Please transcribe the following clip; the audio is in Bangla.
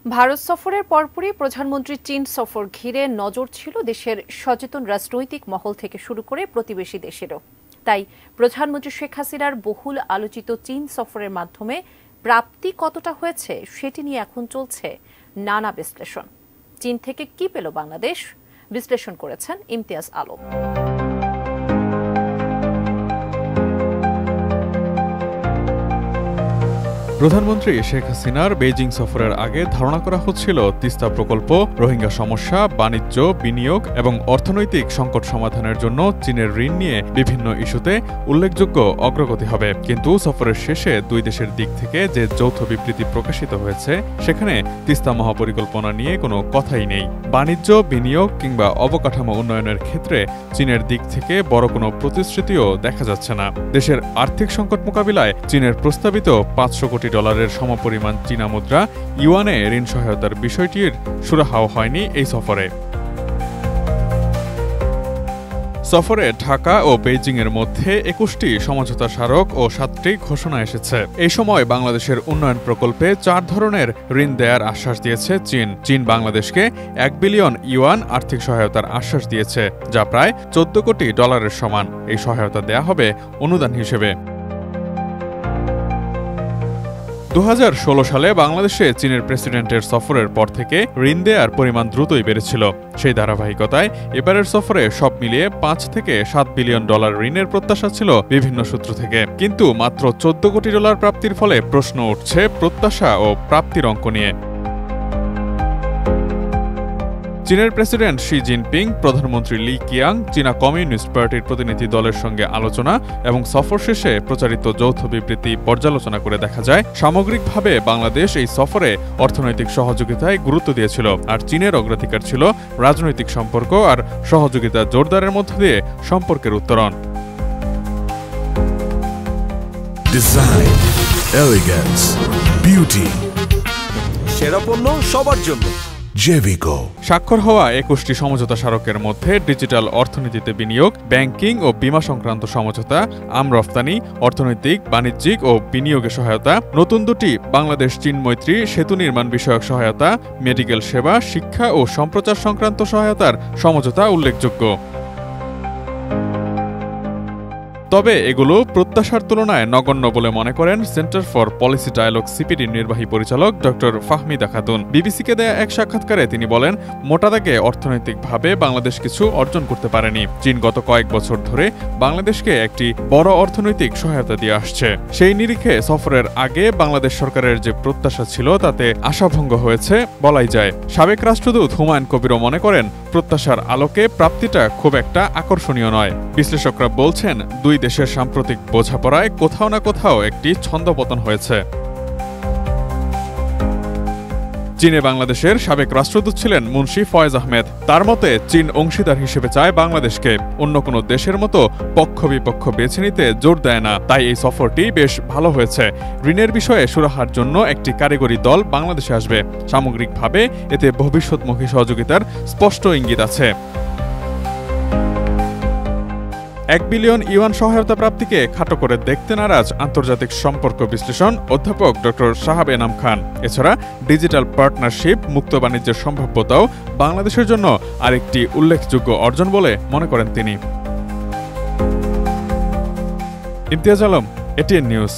ভারত সফরের পরপরই প্রধানমন্ত্রীর চীন সফর ঘিরে নজর ছিল দেশের সচেতন রাজনৈতিক মহল থেকে শুরু করে প্রতিবেশী দেশেরও। তাই প্রধানমন্ত্রী শেখ হাসিনার বহুল আলোচিত চীন সফরের মাধ্যমে প্রাপ্তি কতটা হয়েছে সেটি নিয়ে এখন চলছে নানা বিশ্লেষণ। চীন থেকে কি পেল বাংলাদেশ, বিশ্লেষণ করেছেন ইমতিয়াজ আলম। প্রধানমন্ত্রী শেখ হাসিনার বেইজিং সফরের আগে ধারণা করা হচ্ছিল তিস্তা প্রকল্প, রোহিঙ্গা সমস্যা, বাণিজ্য, বিনিয়োগ এবং অর্থনৈতিক সংকট সমাধানের জন্য চীনের ঋণ নিয়ে বিভিন্ন ইস্যুতে উল্লেখযোগ্য অগ্রগতি হবে। কিন্তু সফরের শেষে দুই দেশের দিক থেকে যে যৌথ বিবৃতি প্রকাশিত হয়েছে সেখানে তিস্তা মহাপরিকল্পনা নিয়ে কোনো কথাই নেই। বাণিজ্য, বিনিয়োগ কিংবা অবকাঠামো উন্নয়নের ক্ষেত্রে চীনের দিক থেকে বড় কোনো প্রতিশ্রুতিও দেখা যাচ্ছে না। দেশের আর্থিক সংকট মোকাবিলায় চীনের প্রস্তাবিত $500 কোটি সমপরিমাণ চীনা মুদ্রা ইউয়ানে ঋণ সহায়তার বিষয়টির সুরাহাও হয়নি এই সফরে ঢাকা ও বেইজিং এর মধ্যে 21টি সমঝোতা স্মারক ও 7টি ঘোষণা এসেছে। এই সময় বাংলাদেশের উন্নয়ন প্রকল্পে 4 ধরনের ঋণ দেয়ার আশ্বাস দিয়েছে চীন বাংলাদেশকে $1 বিলিয়ন আর্থিক সহায়তার আশ্বাস দিয়েছে, যা প্রায় $14 কোটি সমান। এই সহায়তা দেয়া হবে অনুদান হিসেবে। 2016 সালে বাংলাদেশে চীনের প্রেসিডেন্টের সফরের পর থেকে ঋণ দেয়ার পরিমাণ দ্রুতই বেড়েছিল। সেই ধারাবাহিকতায় এবারের সফরে সব মিলিয়ে $5 থেকে $7 বিলিয়ন ঋণের প্রত্যাশা ছিল বিভিন্ন সূত্র থেকে। কিন্তু মাত্র $14 কোটি প্রাপ্তির ফলে প্রশ্ন উঠছে প্রত্যাশা ও প্রাপ্তির অঙ্ক নিয়ে। চীনের প্রেসিডেন্ট শি জিনপিং, প্রধানমন্ত্রী লি কিয়াং, চীনা কমিউনিস্ট পার্টির প্রতিনিধি দলের সঙ্গে আলোচনা এবং সফর শেষে প্রচারিত যৌথ বিবৃতি পর্যালোচনা করে দেখা যায় সামগ্রিকভাবে বাংলাদেশ এই সফরে অর্থনৈতিক সহযোগিতায় গুরুত্ব দিয়েছিল, আর চীনের অগ্রাধিকার ছিল রাজনৈতিক সম্পর্ক আর সহযোগিতা জোরদারের মধ্য দিয়ে সম্পর্কের উত্তরণ। ডিজাইন, এলিগেন্স, বিউটি, সেরা পণ্য সবার জন্য জেভিকো। স্বাক্ষর হওয়া 21টি সমঝোতা স্মারকের মধ্যে ডিজিটাল অর্থনীতিতে বিনিয়োগ, ব্যাংকিং ও বীমা সংক্রান্ত সমঝোতা, রফতানি, অর্থনৈতিক, বাণিজ্যিক ও বিনিয়োগে সহায়তা, নতুন 2টি বাংলাদেশ চীন মৈত্রী সেতু নির্মাণ বিষয়ক সহায়তা, মেডিকেল সেবা, শিক্ষা ও সম্প্রচার সংক্রান্ত সহায়তার সমঝোতা উল্লেখযোগ্য। তবে এগুলো প্রত্যাশার তুলনায় নগণ্য বলে মনে করেন সেন্টার ফর পলিসি ডায়ালগ সিপিডির নির্বাহী পরিচালক ডক্টর ফাহমিদা খাতুন। বিবিসিকে দেয়া এক সাক্ষাৎকারে তিনি বলেন, মোটা দাগে অর্থনৈতিকভাবে বাংলাদেশ কিছু অর্জন করতে পারেনি। চীন গত কয়েক বছর ধরে বাংলাদেশকে একটি বড় অর্থনৈতিক সহায়তা দিয়ে আসছে। সেই নিরিখে সফরের আগে বাংলাদেশ সরকারের যে প্রত্যাশা ছিল তাতে আশাভঙ্গ হয়েছে বলাই যায়। সাবেক রাষ্ট্রদূত হুমায়ুন কবিরও মনে করেন, প্রত্যাশার আলোকে প্রাপ্তিটা খুব একটা আকর্ষণীয় নয়। বিশ্লেষকরা বলছেন, দুই দেশের সাম্প্রতিক বোঝাপড়ায় কোথাও না কোথাও একটি ছন্দপতন হয়েছে। চীনে বাংলাদেশের সাবেক রাষ্ট্রদূত ছিলেন মুন্সি ফয়েজ আহমেদ। তার মতে, চীন অংশীদার হিসেবে চায় বাংলাদেশকে, অন্য কোনো দেশের মতো পক্ষ বিপক্ষ বেছে নিতে জোর দেয় না। তাই এই সফরটি বেশ ভালো হয়েছে। ঋণের বিষয়ে সুরাহার জন্য একটি কারিগরি দল বাংলাদেশে আসবে। সামগ্রিকভাবে এতে ভবিষ্যৎমুখী সহযোগিতার স্পষ্ট ইঙ্গিত আছে। $1 বিলিয়ন সহায়তা প্রাপ্তিকে খাটো করে দেখতে নারাজ আন্তর্জাতিক সম্পর্ক বিশ্লেষণ অধ্যাপক ডক্টর সাহাব এনাম খান। এছাড়া ডিজিটাল পার্টনারশিপ, মুক্ত বাণিজ্যের সম্ভাব্যতাও বাংলাদেশের জন্য আরেকটি উল্লেখযোগ্য অর্জন বলে মনে করেন তিনি। Imtiaz Alam, ATN news.